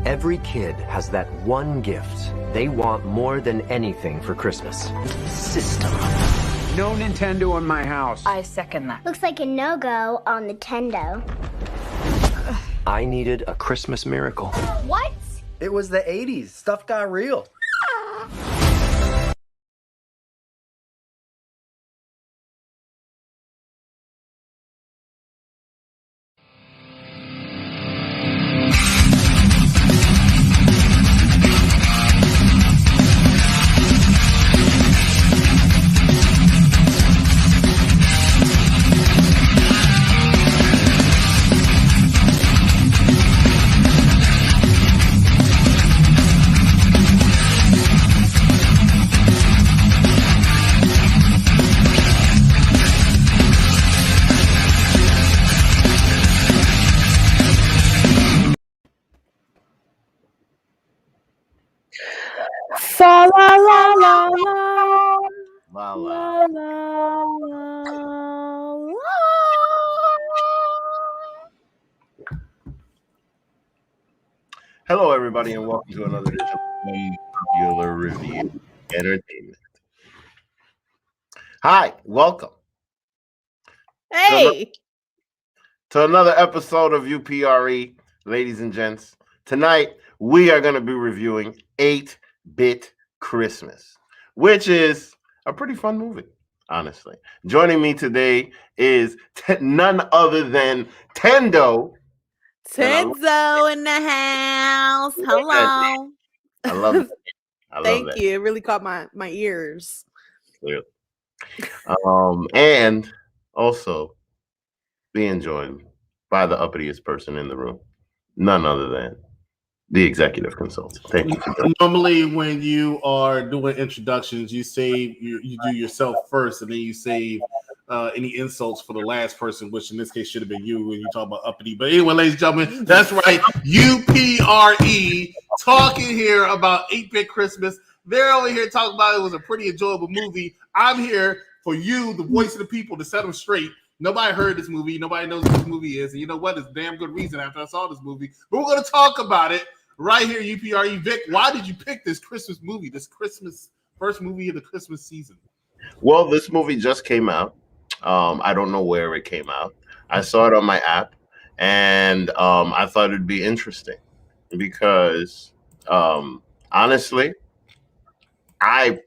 Every kid has that one gift they want more than anything for Christmas. System. No Nintendo in my house. I second that. Looks like a no-go on Nintendo. I needed a Christmas miracle. What? It was the 80s. Stuff got real. Fa la la la la La la la. la la. Hello, everybody, and welcome to another edition of Popular Review Entertainment. Hi, welcome Hey, to another episode of UPRE, ladies and gents. Tonight, we are going to be reviewing 8-Bit Christmas, which is a pretty fun movie, honestly. Joining me today is none other than Tendo. Tenzo in the house. Hello. I love it. I love Thank that. you. It really caught my ears. Clearly. And also being joined by the uppitiest person in the room, none other than the executive consultant. Thank you. Normally, when you are doing introductions, you do yourself first, and then you save any insults for the last person, which in this case should have been you when you talk about uppity. But anyway, ladies and gentlemen, that's right. UPRE talking here about 8-Bit Christmas. They're over here talking about it was a pretty enjoyable movie. I'm here for you, the voice of the people, to set them straight. Nobody heard this movie. Nobody knows what this movie is. And you know what? It's a damn good reason after I saw this movie. But we're going to talk about it right here, UPRE. Vic, why did you pick this Christmas movie, this Christmas first movie of the Christmas season? Well, this movie just came out. I don't know where it came out. I saw it on my app, and I thought it'd be interesting because honestly, I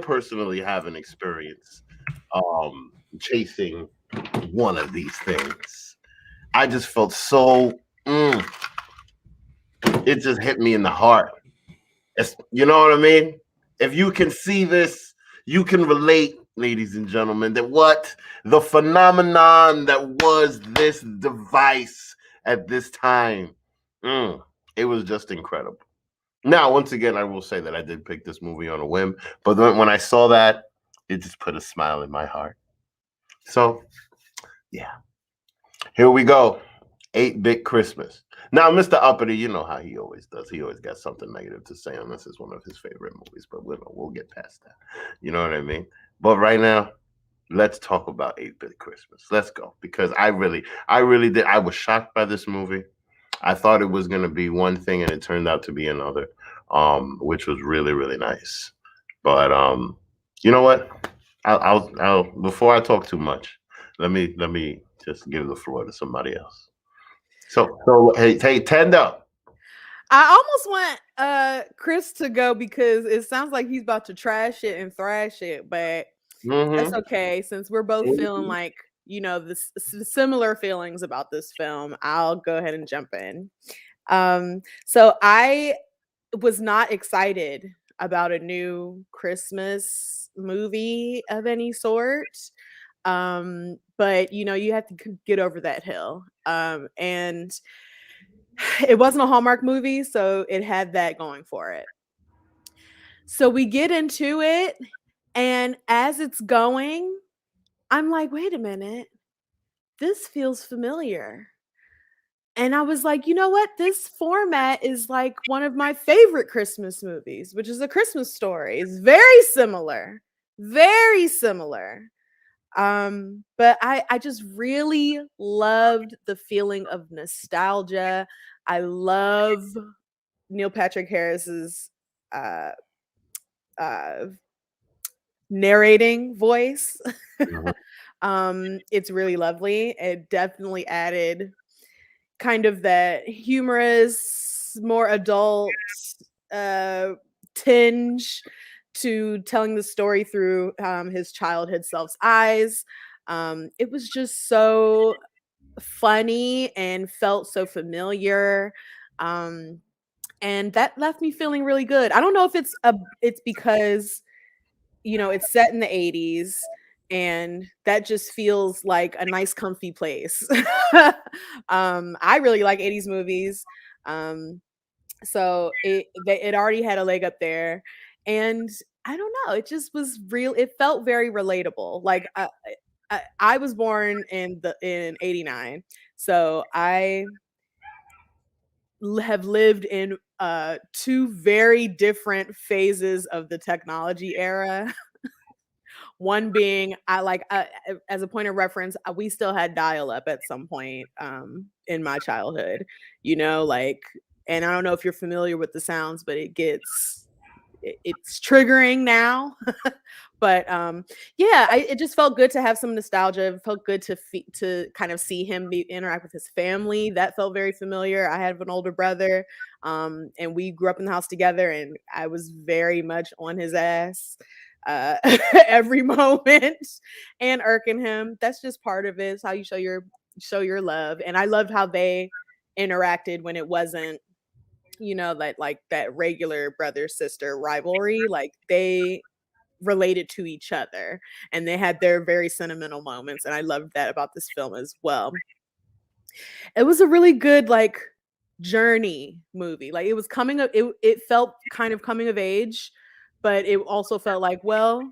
personally haven't experienced chasing one of these things. I just felt so it just hit me in the heart. You know what I mean? If you can see this, you can relate, ladies and gentlemen, that what the phenomenon that was this device at this time, it was just incredible. Now, once again, I will say that I did pick this movie on a whim, but then when I saw that, it just put a smile in my heart. So, yeah, here we go. 8-Bit Christmas. Now, Mr. Uppity, you know how he always does. He always got something negative to say on this. Is one of his favorite movies, but we'll get past that. You know what I mean? But right now, let's talk about 8-Bit Christmas. Let's go, because I really did. I was shocked by this movie. I thought it was going to be one thing, and it turned out to be another, which was really, really nice. But you know what? I'll before I talk too much, let me just give the floor to somebody else. So hey, Tendo. I almost want Chris to go because it sounds like he's about to trash it and thrash it, but that's okay since we're both feeling like, you know, the similar feelings about this film. I'll go ahead and jump in. So I was not excited about a new Christmas movie of any sort. But you know, you have to get over that hill. And it wasn't a Hallmark movie, so it had that going for it. So we get into it, and as it's going, I'm like, wait a minute, this feels familiar. And I was like, you know what? This format is like one of my favorite Christmas movies, which is A Christmas Story. It's very similar, very similar. But I just really loved the feeling of nostalgia. I love Neil Patrick Harris's narrating voice. It's really lovely. It definitely added kind of that humorous, more adult tinge to telling the story through his childhood self's eyes. It was just so funny and felt so familiar. And that left me feeling really good. I don't know if it's because, you know, it's set in the 80s and that just feels like a nice comfy place. I really like 80s movies. So it already had a leg up there, and I don't know, it just was real. It felt very relatable. Like I was born in 89, so I have lived in two very different phases of the technology era. One being, as a point of reference, we still had dial-up at some point in my childhood, you know, like, and I don't know if you're familiar with the sounds, but it's triggering now. But yeah, it just felt good to have some nostalgia. It felt good to kind of see him interact with his family. That felt very familiar. I have an older brother, and we grew up in the house together, and I was very much on his ass every moment and irking him. That's just part of it. It's how you show your love. And I loved how they interacted when it wasn't, you know, like that regular brother sister rivalry. Like they related to each other and they had their very sentimental moments, and I loved that about this film as well. It was a really good like journey movie. Like it was it felt kind of coming of age, but it also felt like, well,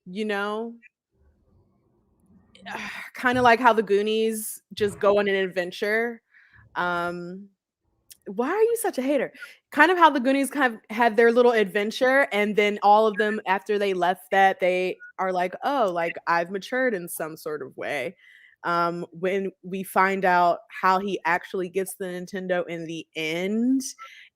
you know, kind of like how the Goonies just go on an adventure. Why are you such a hater? Kind of how the Goonies kind of had their little adventure, and then all of them, after they left that, they are like, oh, like I've matured in some sort of way. When we find out how he actually gets the Nintendo in the end,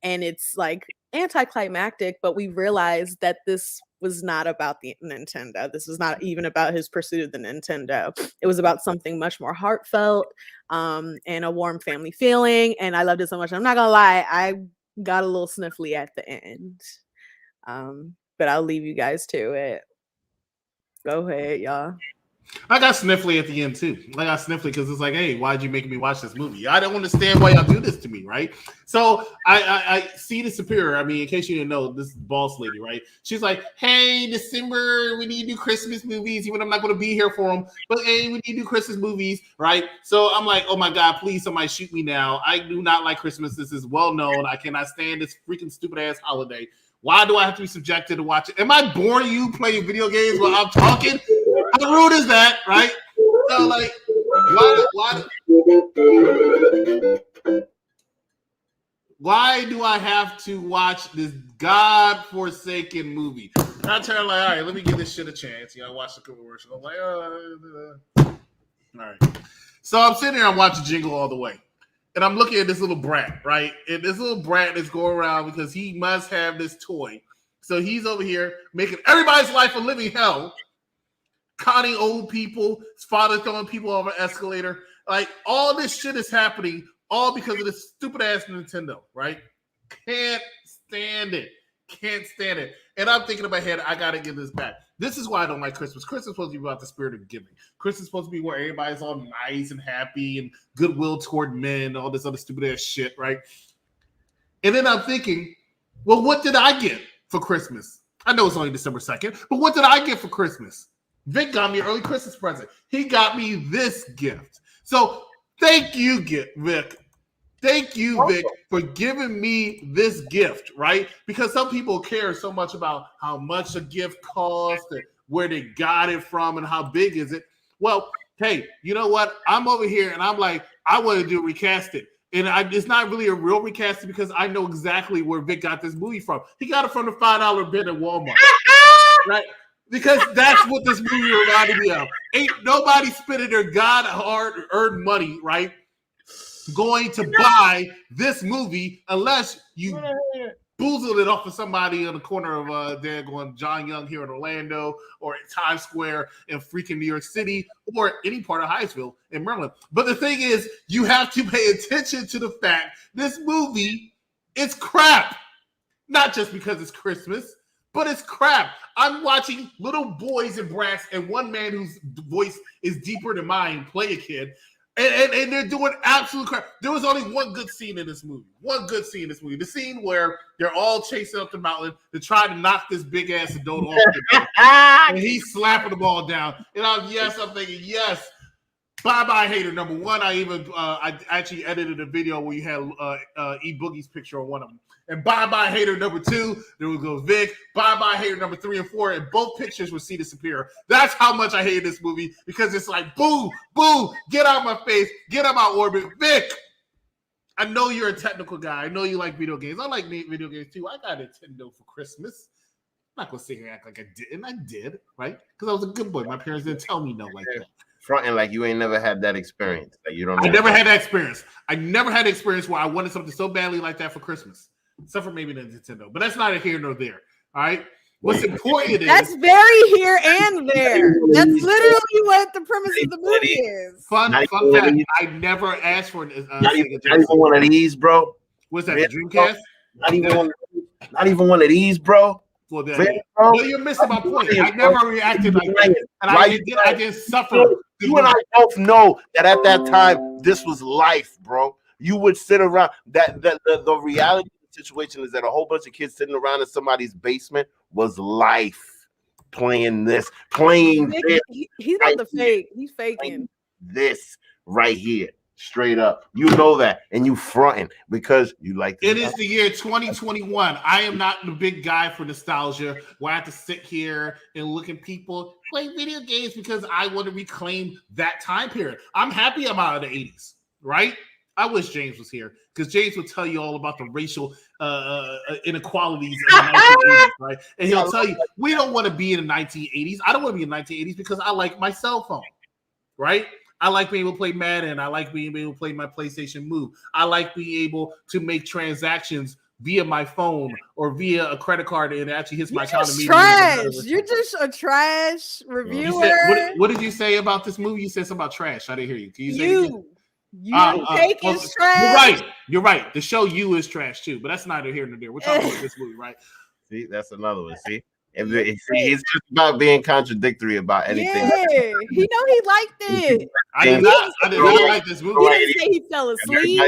and it's like anticlimactic, but we realize that this was not about the Nintendo. This was not even about his pursuit of the Nintendo. It was about something much more heartfelt, and a warm family feeling. And I loved it so much. I'm not gonna lie, I got a little sniffly at the end. But I'll leave you guys to it. Go ahead, y'all. I got sniffly at the end too. I got sniffly because it's like, hey, why'd you make me watch this movie? I don't understand why y'all do this to me, right? So I see the superior. I mean, in case you didn't know, this boss lady, right? She's like, hey, December, we need to do Christmas movies, even I'm not going to be here for them. But hey, we need to do Christmas movies, right? So I'm like, oh my God, please, somebody shoot me now. I do not like Christmas. This is well known. I cannot stand this freaking stupid ass holiday. Why do I have to be subjected to watch it? Am I boring you playing video games while I'm talking? How rude is that, right? So, like, why do I have to watch this godforsaken movie? And I turn like, all right, let me give this shit a chance. You know, I watch the commercial. I'm like, all right. So I'm sitting there, I'm watching Jingle All the Way. And I'm looking at this little brat, right? And this little brat is going around because he must have this toy. So he's over here making everybody's life a living hell, conning old people, his father throwing people over an escalator. Like, all this shit is happening all because of this stupid-ass Nintendo, right? Can't stand it. Can't stand it. And I'm thinking in my head, I got to give this back. This is why I don't like Christmas. Christmas is supposed to be about the spirit of giving. Christmas is supposed to be where everybody's all nice and happy and goodwill toward men, all this other stupid-ass shit, right? And then I'm thinking, well, what did I get for Christmas? I know it's only December 2nd, but what did I get for Christmas? Vic got me an early Christmas present. He got me this gift. So thank you, Vic. Thank you, Vic, for giving me this gift, right? Because some people care so much about how much a gift costs and where they got it from and how big is it. Well, hey, you know what? I'm over here and I'm like, I want to do recast it. And it's not really a real recasting because I know exactly where Vic got this movie from. He got it from the $5 bin at Walmart, right? Because that's what this movie reminded me of. Ain't nobody spending their God-hard-earned money, right? going to buy this movie unless you boozled it off of somebody in the corner of there going John Young here in Orlando or in Times Square in freaking New York City or any part of Hyattsville in Maryland. But the thing is, you have to pay attention to the fact this movie is crap. Not just because it's Christmas, but it's crap. I'm watching little boys and brats and one man whose voice is deeper than mine play a kid. And they're doing absolute crap. There was only one good scene in this movie. One good scene in this movie. The scene where they're all chasing up the mountain to try to knock this big ass adult off. And he's slapping the ball down. And I'm thinking, yes. Bye-bye hater number one. I actually edited a video where you had E Boogie's picture on one of them. And bye-bye hater number two, there we go Vic. Bye-bye hater number 3 and 4, and both pictures were Cedar Superior. That's how much I hated this movie, because it's like, boo, boo, get out of my face, get out of my orbit. Vic, I know you're a technical guy. I know you like video games. I like video games too. I got a Nintendo for Christmas. I'm not going to sit here and act like I didn't. I did, right? Because I was a good boy. My parents didn't tell me no like that. Fronting like you ain't never had that experience. Like you don't. I never had that experience. I never had an experience where I wanted something so badly like that for Christmas. Except for maybe the Nintendo, but that's not a here nor there. All right. What's important is that's very here and there. That's literally what the premise of the movie is. Fun fact: I never asked for not even one of these, bro. What's that? The Dreamcast? Not even one of these, bro. Well, well, you're missing my point. I never reacted like that, and I didn't suffer. You and I both know that at that time this was life, bro. You would sit around. The reality situation is that a whole bunch of kids sitting around in somebody's basement was life. Playing this, playing this. He's not the fake. He's faking this right here, straight up. You know that, and you fronting because you like. It is the year 2021. I am not the big guy for nostalgia where I have to sit here and look at people play video games because I want to reclaim that time period. I'm happy I'm out of the 80s, right? I wish James was here because James will tell you all about the racial inequalities in the 1980s, right? And he'll tell you, we don't want to be in the 1980s. I don't want to be in the 1980s because I like my cell phone, right? I like being able to play Madden. I like being able to play my PlayStation Move. I like being able to make transactions via my phone or via a credit card and it actually hits my account immediately. Trash. You're just a trash reviewer. What did you say about this movie? You said something about trash. I didn't hear you. Can you say take is trash. You're right. The show You is trash too, but that's neither here nor there. We're talking about this movie, right? See, that's another one. See, it's just about being contradictory about anything. Yeah, he liked it. I did not like this movie. He didn't say he fell asleep.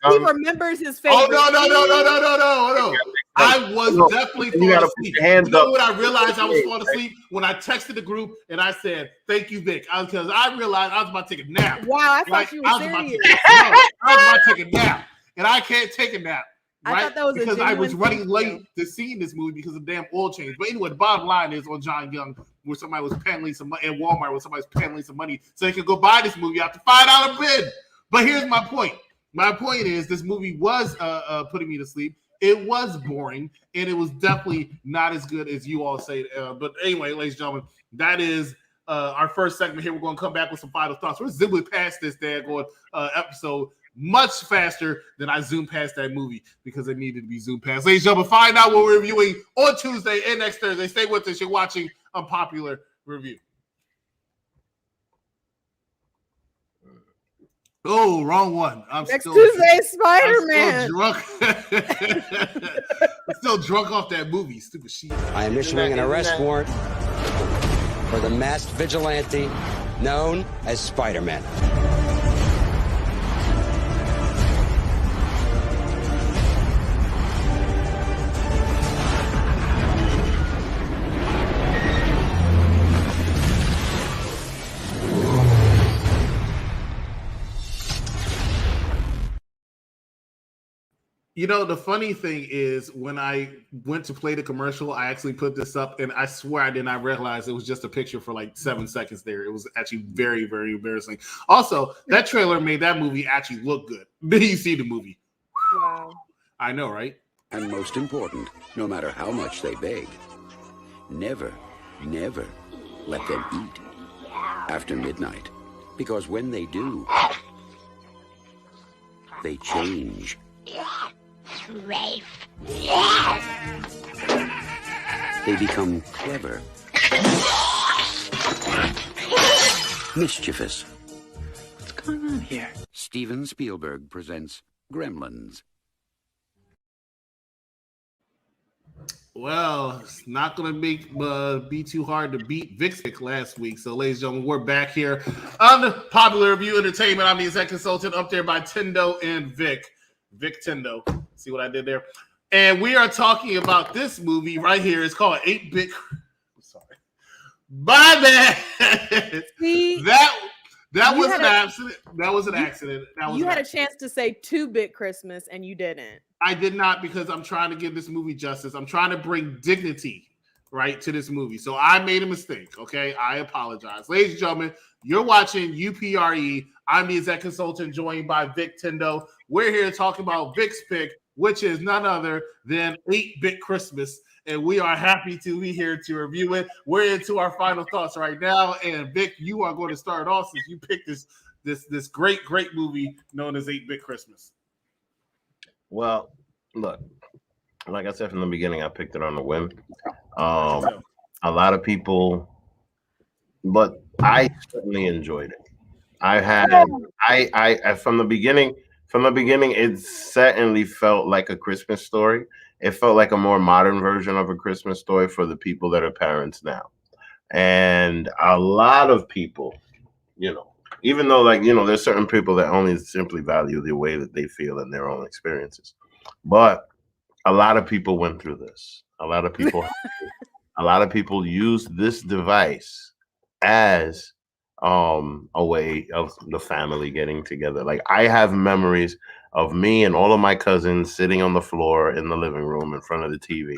He remembers his favorite. Oh no! I was definitely falling asleep. You know what I realized I was falling asleep? When I texted the group and I said, "Thank you, Vic," because I realized I was about to take a nap. Wow, I thought you were serious. I was about to take a nap, and I can't take a nap. Right? I thought that was because I was running late to see this movie because of damn oil change. But anyway, the bottom line is on John Young, where somebody was peddling some money, in Walmart, where somebody's peddling some money so they could go buy this movie after $5 bid. But here's my point. My point is this movie was putting me to sleep. It was boring, and it was definitely not as good as you all say. But anyway, ladies and gentlemen, that is our first segment here. We're going to come back with some final thoughts. We're zipping past this daggone episode much faster than I zoomed past that movie because it needed to be zoomed past. Ladies and gentlemen, find out what we're reviewing on Tuesday and next Thursday. Stay with us. You're watching Unpopular Review. Oh, wrong one. Next Tuesday, Spider-Man. I'm still drunk off that movie. Stupid shit. I am issuing an arrest warrant for the masked vigilante known as Spider-Man. You know, the funny thing is when I went to play the commercial, I actually put this up and I swear I did not realize it was just a picture for like 7 seconds there. It was actually very, very embarrassing. Also, that trailer made that movie actually look good. Then you see the movie. Wow. I know, right? And most important, no matter how much they beg, never, never let them eat after midnight. Because when they do, they change. They become clever, mischievous. What's going on here? Steven Spielberg presents Gremlins. Well, it's not going to be too hard to beat Vic's pick last week. So, ladies and gentlemen, we're back here on the Popular Review Entertainment. I'm the exec consultant up there by Tendo and Vic. Vic Tendo. See what I did there? And we are talking about this movie right here. It's called 8-Bit. I'm sorry. My bad. See, that was an accident. That was an accident. You had a chance to say 2-Bit Christmas and you didn't. I did not, because I'm trying to give this movie justice. I'm trying to bring dignity, right, to this movie. So I made a mistake, okay? I apologize. Ladies and gentlemen, you're watching UPRE. I'm the exec consultant, joined by Vic Tendo. We're here talking about Vic's pick, which is none other than 8-Bit Christmas. And we are happy to be here to review it. We're into our final thoughts right now. And Vic, you are going to start off since you picked this great movie known as 8-Bit Christmas. Well, look, like I said from the beginning, I picked it on a whim. A lot of people, but I certainly enjoyed it. I from the beginning, it certainly felt like a Christmas story. It felt like a more modern version of a Christmas story for the people that are parents now. And a lot of people, even though, there's certain people that only simply value the way that they feel and their own experiences. But a lot of people went through this. A lot of people used this device as a way of the family getting together. Like, I have memories of me and all of my cousins sitting on the floor in the living room in front of the TV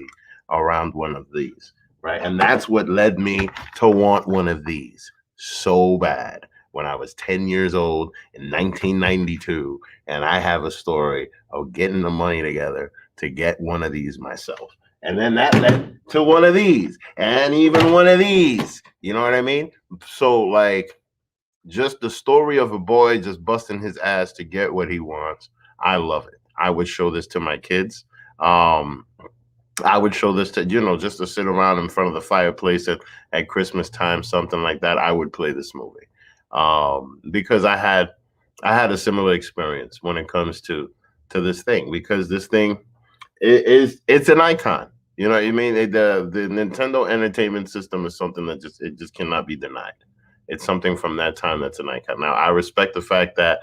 around one of these, right? And that's what led me to want one of these so bad when I was 10 years old in 1992, and I have a story of getting the money together to get one of these myself. And then that led to one of these, and even one of these. You know what I mean? So, like, just the story of a boy just busting his ass to get what he wants. I love it. I would show this to my kids. I would show this to, just to sit around in front of the fireplace at Christmas time, something like that. I would play this movie. Because I had a similar experience when it comes to this thing, because this thing it's an icon. You know what I mean? The Nintendo Entertainment System is something that just cannot be denied. It's something from that time that's an icon. Now, I respect the fact that,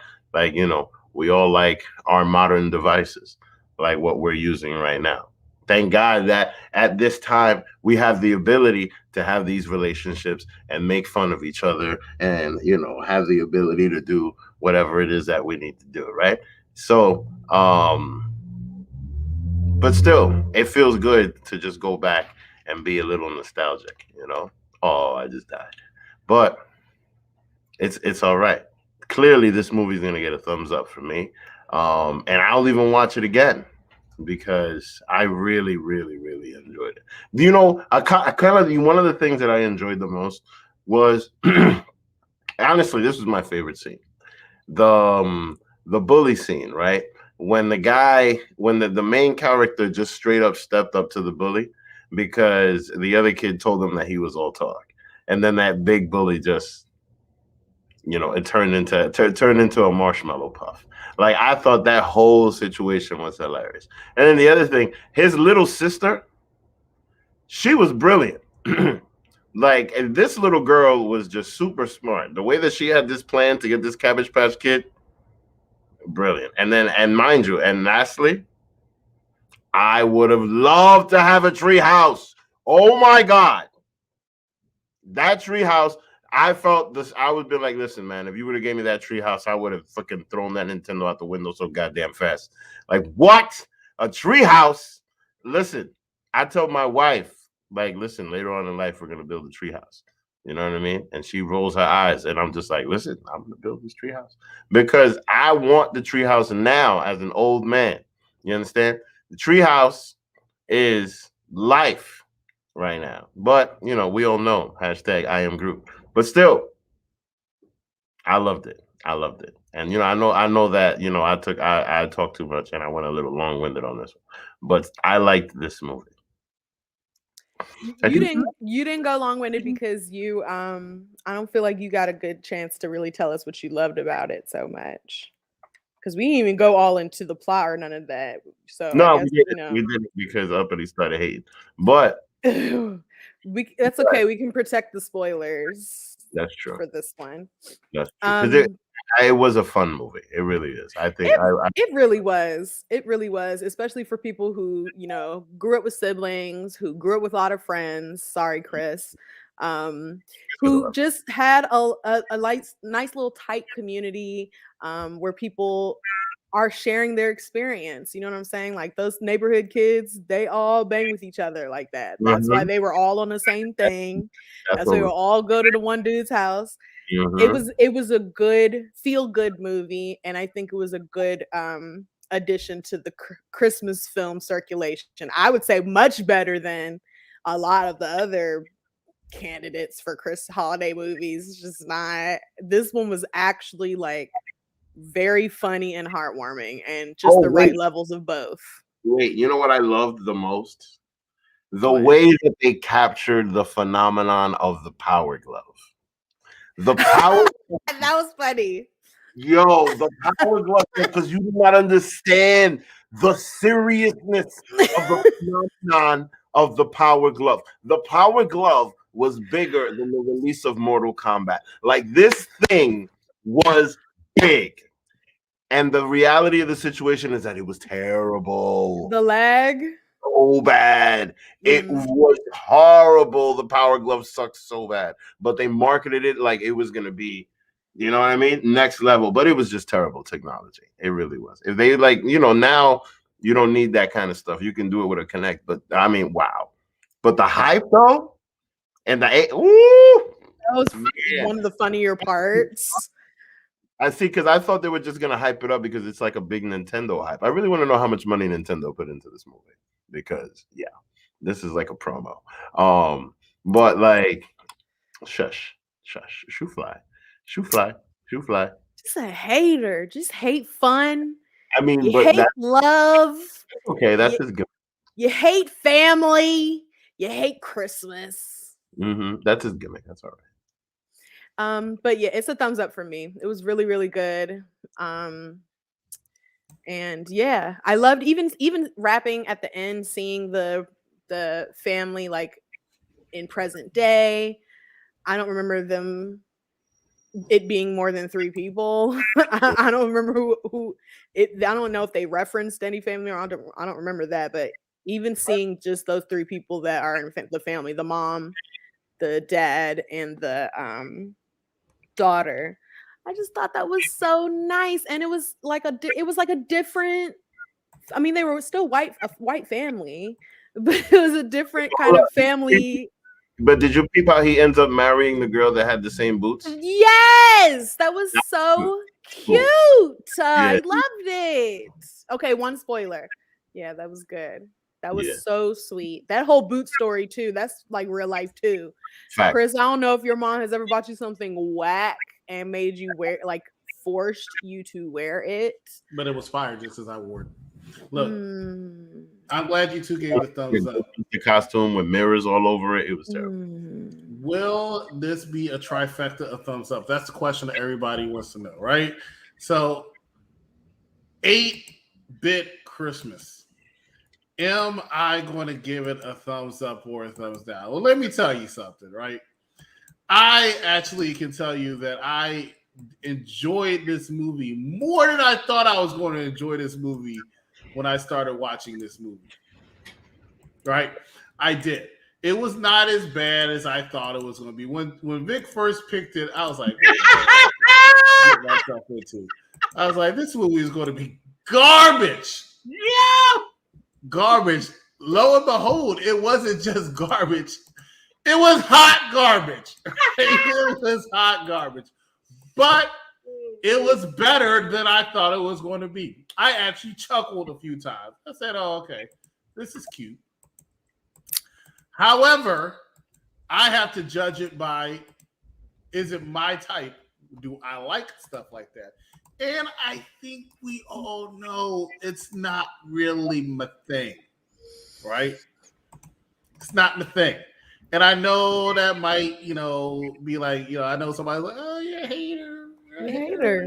we all like our modern devices, like what we're using right now. Thank God that at this time we have the ability to have these relationships and make fun of each other and, have the ability to do whatever it is that we need to do, right? So, but still, it feels good to just go back and be a little nostalgic, Oh, I just died. But it's all right. Clearly, this movie is going to get a thumbs up from me. And I'll even watch it again, because I really, really, really enjoyed it. I kind of one of the things that I enjoyed the most was, honestly, this was my favorite scene, the bully scene, right? When the main character just straight up stepped up to the bully because the other kid told him that he was all talk, and then that big bully just, it turned into a marshmallow puff. Like, I thought that whole situation was hilarious. And then the other thing, his little sister, she was brilliant. Like, and this little girl was just super smart. The way that she had this plan to get this Cabbage Patch Kid, brilliant. And mind you, and lastly, I would have loved to have a tree house. Oh my God. That tree house. I felt this. I would be like, listen, man, if you would have gave me that treehouse, I would have fucking thrown that Nintendo out the window so goddamn fast. Like, what? A treehouse? Listen, I told my wife, like, listen, later on in life, we're going to build a treehouse. You know what I mean? And she rolls her eyes. And I'm just like, listen, I'm going to build this treehouse because I want the treehouse now as an old man. You understand? The treehouse is life right now. But, we all know, #I am Groot. But still, I loved it. I loved it. And I know that, I talked too much and I went a little long-winded on this one. But I liked this movie. You didn't go long-winded because you I don't feel like you got a good chance to really tell us what you loved about it so much. Because we didn't even go all into the plot or none of that. So No, I guess, we didn't because Uppity started hating. But that's okay. We can protect the spoilers. That's true. For this one. That's true. 'Cause it was a fun movie. It really is. I think it really was. It really was, especially for people who, grew up with siblings, who grew up with a lot of friends. Sorry, Chris. Who just had a nice little tight community where people are sharing their experience. You know what I'm saying? Like those neighborhood kids, they all bang with each other like that. That's why they were all on the same thing. That's why they would all go to the one dude's house. It was a good feel-good movie, and I think it was a good addition to the Christmas film circulation. I would say much better than a lot of the other candidates for holiday movies. It's just not. This one was actually like very funny and heartwarming, and just the right levels of both. Wait, you know what I loved the most? The way that they captured the phenomenon of the Power Glove. The Power that was funny. Yo, the Power Glove, because you do not understand the seriousness of the phenomenon of the Power Glove. The Power Glove was bigger than the release of Mortal Kombat. Like, this thing was big. And the reality of the situation is that it was terrible. The lag? So bad. It was horrible. The Power Glove sucked so bad. But they marketed it like it was going to be, you know what I mean? Next level. But it was just terrible technology. It really was. If they now you don't need that kind of stuff. You can do it with a Kinect. But I mean, wow. But the hype though, and that was one of the funnier parts. I see, because I thought they were just gonna hype it up because it's like a big Nintendo hype. I really want to know how much money Nintendo put into this movie, because this is like a promo. But like, shush, shoe fly. Just a hater. Just hate fun. I mean, you hate love. Okay, that's his good. You hate family. You hate Christmas. That's his gimmick. That's all right. But yeah, it's a thumbs up for me. It was really, really good. And yeah, I loved even wrapping at the end, seeing the family like in present day. I don't remember it being more than 3 people. I don't remember who it. I don't know if they referenced any family, or I don't remember that. But even seeing just those 3 people that are in the family, the mom, the dad, and the daughter, I just thought that was so nice. And it was like a different, I mean, they were still a white family, but it was a different kind of family. But did you peep how he ends up marrying the girl that had the same boots? Yes, that was so cute. I loved it. Okay, one spoiler. Yeah, that was good. That was so sweet. That whole boot story too. That's like real life too. Fact. Chris, I don't know if your mom has ever bought you something whack and made you wear, like forced you to wear it. But it was fire just as I wore it. Look, I'm glad you two gave it a thumbs up. The costume with mirrors all over it. It was terrible. Will this be a trifecta of thumbs up? That's the question that everybody wants to know, right? So, 8-bit Christmas. Am I going to give it a thumbs up or a thumbs down? Well, let me tell you something, right? I actually can tell you that I enjoyed this movie more than I thought I was going to enjoy this movie when I started watching this movie. Right? I did. It was not as bad as I thought it was going to be. When Vic first picked it, I was like, get myself into. I was like, this movie is going to be garbage. Yeah. Garbage. Lo and behold, it wasn't just garbage. It was hot garbage. It was hot garbage. But it was better than I thought it was going to be. I actually chuckled a few times. I said, oh, okay, this is cute. However, I have to judge it by, is it my type? do I like stuff like that? And I think we all know it's not really my thing, right? It's not my thing. And I know that might, be like, I know somebody's like, oh, you're a hater. You're a hater.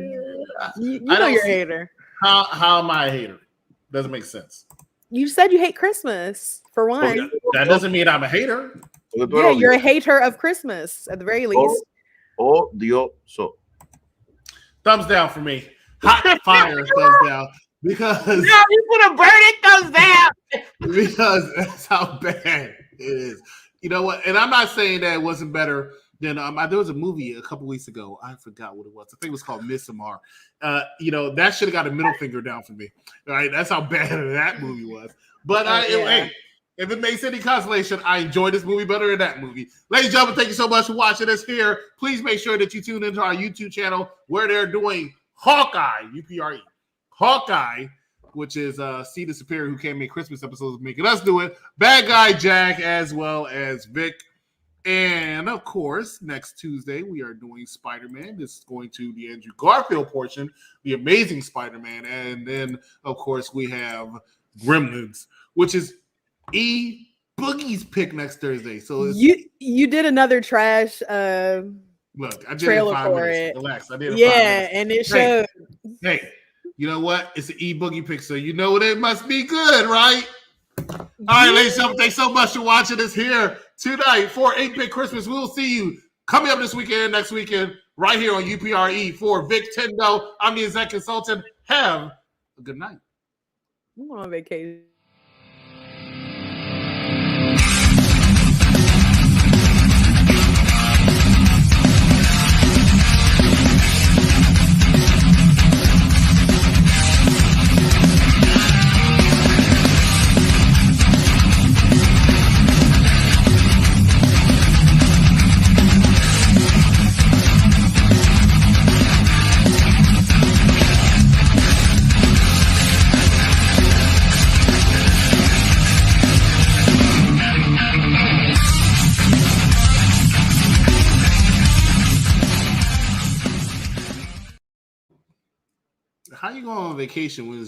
You know you're a hater. How am I a hater? Doesn't make sense. You said you hate Christmas, for one. That doesn't mean I'm a hater. Yeah, you're a hater of Christmas, at the very least. Odioso. Thumbs down for me. Hot fire, thumbs down. Because no, you put a burning thumbs down. Because that's how bad it is. You know what? And I'm not saying that it wasn't better than there was a movie a couple weeks ago. I forgot what it was. I think it was called Midsommar. That should have got a middle finger down for me. Right? That's how bad that movie was. But hey, if it makes any consolation, I enjoyed this movie better than that movie. Ladies and gentlemen, thank you so much for watching us here. Please make sure that you tune into our YouTube channel where they're doing Hawkeye, UPRE. Hawkeye, which is Cedar Superior, who can't make Christmas episodes, making us do it. Bad Guy Jack, as well as Vic. And, of course, next Tuesday, we are doing Spider-Man. This is going to the Andrew Garfield portion, the Amazing Spider-Man. And then, of course, we have Gremlins, which is E. Boogie's pick next Thursday. So you did another trash look, I did trailer 5 for minutes. it. Relax. I did it 5 Yeah, minutes. and it showed. Hey, you know what? It's an E Boogie pick, so you know it must be good, right? All right, ladies and gentlemen, thanks so much for watching us here tonight for 8-Bit Christmas. We will see you coming up this weekend, next weekend, right here on UPRE for Vic Tendo. I'm the exec consultant. Have a good night. I'm on vacation. How you going on vacation when it's